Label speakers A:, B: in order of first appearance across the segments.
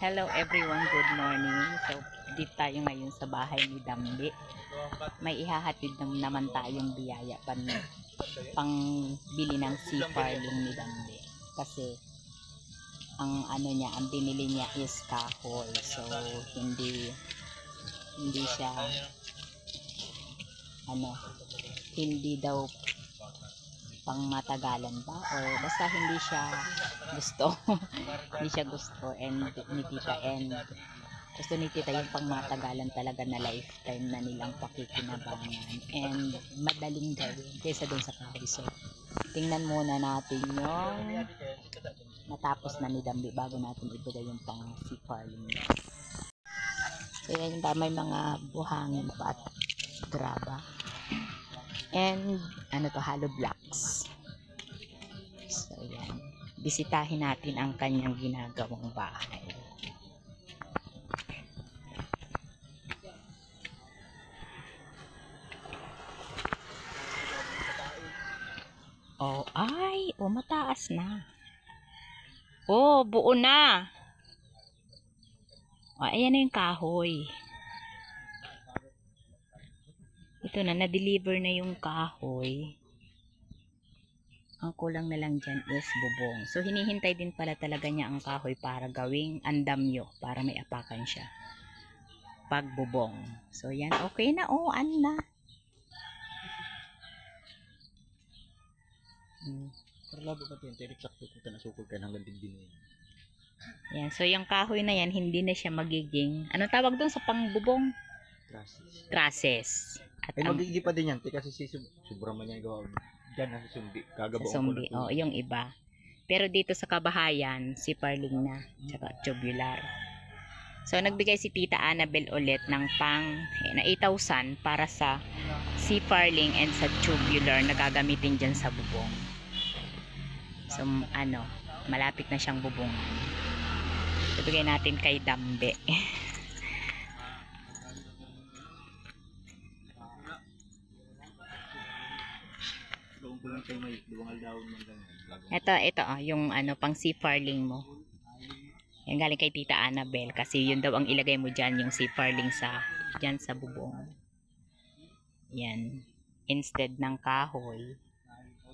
A: Hello everyone, good morning. So, dito tayo ngayon sa bahay ni Dambi. May ihahatid naman tayong biyaya pang bili ng seafarling ni Dambi. Kasi ang ang binili niya is kahoy. So, hindi siya hindi daw pang matagalan ba or basta hindi siya gusto hindi siya gusto ni tita and gusto ni tita yung pang matagalan talaga na lifetime na nilang pakikinabangan and madaling gawin kaysa dun sa kahoy. So tingnan muna natin yung matapos na ni Dambi bago natin ibigay yung pang seafarling. So yan, may mga buhangin pa at graba and hollow blocks. So yan, bisitahin natin ang kanyang ginagawang bahay. Mataas na. Buo na. Ayan na yung kahoy. Ito na-deliver na yung kahoy. Ang kulang na lang dyan is bubong. So, hinihintay din pala talaga niya ang kahoy para gawing andamyo, para may apakan siya. Pagbubong. So, yan. Okay na. Na.
B: Karlabo ka ito. Sakto kung tanasukol ka hanggang din.
A: Yan. So, yung kahoy na yan, hindi na siya magiging, anong tawag doon sa pangbubong? Trusses. At
B: magiging pa din yan. Kasi si sobrang man yan gawa. Diyan na sa sumbi.
A: Sa sumbi. Yung iba. Pero dito sa kabahayan, si seafarling na. Tsaka tubular. So, nagbigay si Tita Annabel ulit ng na 8,000 para sa seafarling and sa tubular na gagamitin dyan sa bubong. So, malapit na siyang bubong. Ibigay natin kay Dambi. Ito yung pang seafarling mo. Yan galing kay Tita Annabel kasi yun daw ang ilagay mo dyan, yung seafarling dyan sa bubong. Yan. Instead ng kahoy.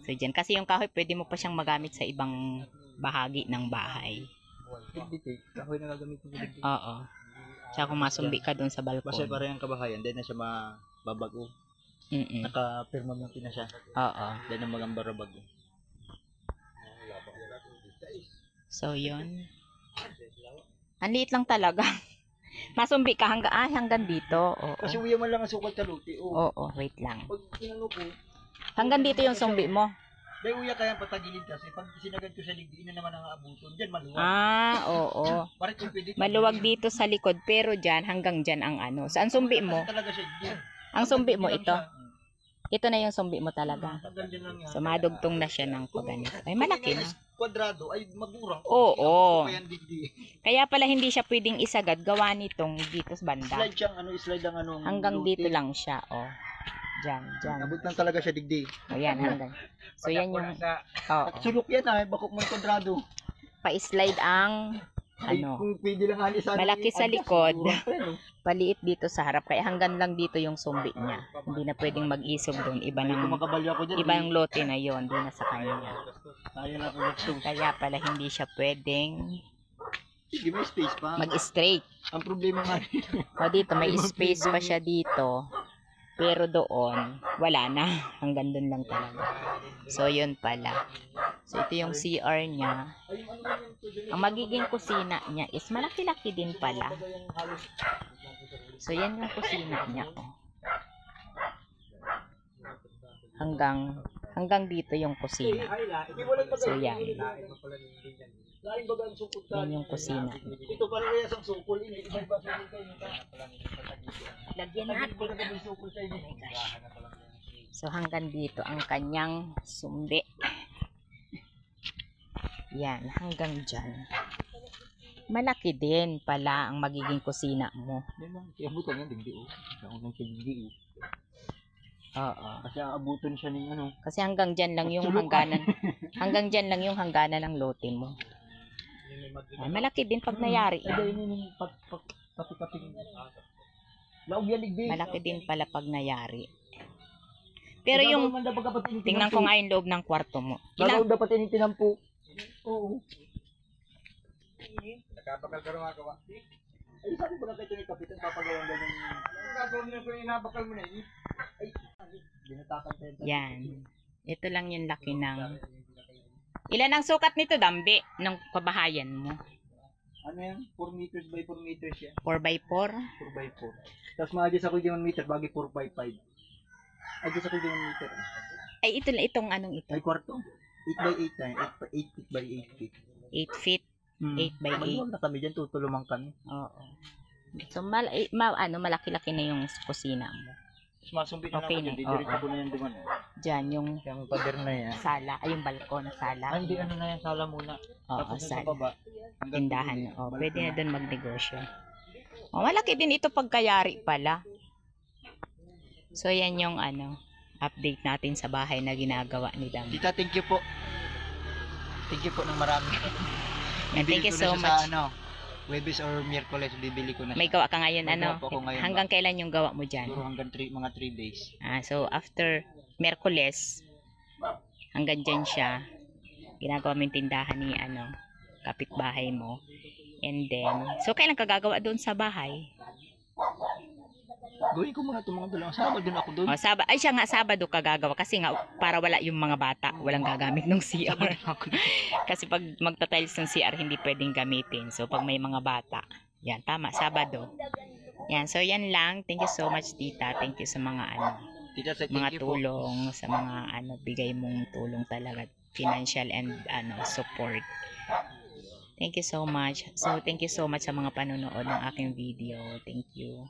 A: So dyan. Kasi yung kahoy pwede mo pa siyang magamit sa ibang bahagi ng bahay.
B: Kahoy na gagamitin ko.
A: Oo. Tsaka kung masumbi ka dun sa balkon.
B: Kasi parang ang kabahayan, din na siya mababago. Naka-firma mo na siya.
A: Oo.
B: Din ang magambara bago.
A: So yun. Ang liit lang talaga. Masumbi ka hanggang dito. Oo.
B: Kasi uya man lang ang sukat kaluti.
A: Oo, wait lang.
B: Pag tinanong ko,
A: hanggang dito yung sumbi mo.
B: Dahil uya kaya patagilid kasi pag sinagad ko sa ligdi, ina naman ang abuton. Diyan maluwag.
A: Oo. Maluwag dito sa likod pero dyan hanggang dyan ang Saan sumbi mo?
B: Talaga siya diyan.
A: Ang sumbi mo ito. Ito na yung sumbi mo talaga. So madugtong na siya ng paganito. Ay malaki na.
B: Kwadrado ay magurang.
A: Oo. Kaya pala hindi siya pwedeng isagad. Gawa nitong dito sa banda.
B: Slide siyang slide ang
A: hanggang dito lang siya. Diyan.
B: Abot lang talaga siya digdi.
A: Ayan, hanggang. So yan yung
B: sulok yan bakok mo kwadrado.
A: Pa-slide ang
B: kung pwede lang
A: malaki sa likod. Paliit dito sa harap. Kaya hanggang lang dito yung sumbi niya. Hindi na pwedeng mag-isog doon. Iba ng lote na yon. Hindi na sa kanya. Kaya pala hindi siya pwedeng mag-straight.
B: Ang problema nga
A: dito may space pa siya dito. Pero doon, wala na. Hanggang doon lang talaga. So, yun pala. So, ito yung CR niya. Ang magiging kusina niya is malaki-laki din pala. So, yan yung kusina niya. Hanggang dito yung kusina. So, yan. Yan yung kusina.
B: Ito parang kaya sang sukol ini.
A: Lagyan natin. So hanggang dito ang kanyang sumbi. Yan, hanggang dyan. Malaki din pala ang magiging kusina mo. Oo.
B: Kasi aabutin siya ng ano.
A: Kasi hanggang dyan lang yung hangganan. Hanggang dyan lang yung hangganan ng lote mo. Ay, malaki din pag nayari.
B: Ay, yun yung pati-kaping. Laog yan, igdi.
A: Malaki din pala pag nayari. Pero yung, tingnan ko nga yung loob ng kwarto mo.
B: Ilang dapat tinitinampo. Oo. Nakabakal ka rin mga kawa. Ay, sabi ko na kayo ni Kapitan, papagawan ba ng... Gagawin niyo ko yung inabakal mo na eh. Ay, binatakan tayo.
A: Yan. Ito lang yung laki ng... Ilan ang sukat nito, Dambi? Nung pabahayan mo?
B: Ano yan? 4 meters by 4 meters yan.
A: 4x4?
B: 4 by 4. Tapos ma-adjust ako yung 1 meter, bagi 4 by 5. Adjust ako yung 1 meter.
A: Ay, ito itong anong ito?
B: Ay, kwarto. 8 by 8 tayo. 8 feet by 8 feet.
A: 8 feet? 8 by 8?
B: Maluwag na kami dyan, tutulungan kami.
A: Oo. So, malaki-laki na yung kusina mo.
B: Tapos masumbit na
A: Okay
B: naman
A: na,
B: dyan. Didiretso
A: oo.
B: ko na yan duman.
A: Diyan, yung
B: Yung pader na yan.
A: sala, ay yung balkon, sala.
B: Ay, hindi ano na yan, sala muna.
A: Oo,
B: Tapos yung sa
A: sala.
B: baba.
A: Tindahan. O, pwede na doon magnegosyo. O, malaki din ito pagkayari pala. So, yan yung update natin sa bahay na ginagawa ni Dam.
B: Tita, thank you po. Thank you po ng marami.
A: And thank you
B: Bibili ko
A: so
B: na siya
A: much.
B: Sa Webes or Miyerkules, bibili ko na siya.
A: May gawa ka ngayon,
B: May gawa po ako ngayon,
A: hanggang kailan yung gawa mo dyan?
B: Siguro hanggang mga 3 days.
A: So, after Merkules, hanggang dyan siya, ginagawa mo yung tindahan ni kapitbahay mo. And then, so kailan ka gagawa doon sa bahay?
B: Gawin ko muna itong mga dalawang Sabado doon ako doon.
A: O, ay siya nga, Sabado ka gagawa kasi nga para wala yung mga bata, walang gagamit ng CR. Kasi pag magtatiles ng CR, hindi pwedeng gamitin. So, pag may mga bata, yan, tama, Sabado. Yan, so yan lang. Thank you so much, Tita. Thank you sa mga
B: Tita, thank
A: mga
B: you po.
A: tulong, sa mga bigay mong tulong talaga, financial and support. Thank you so much. So, thank you so much sa mga panonood ng aking video. Thank you.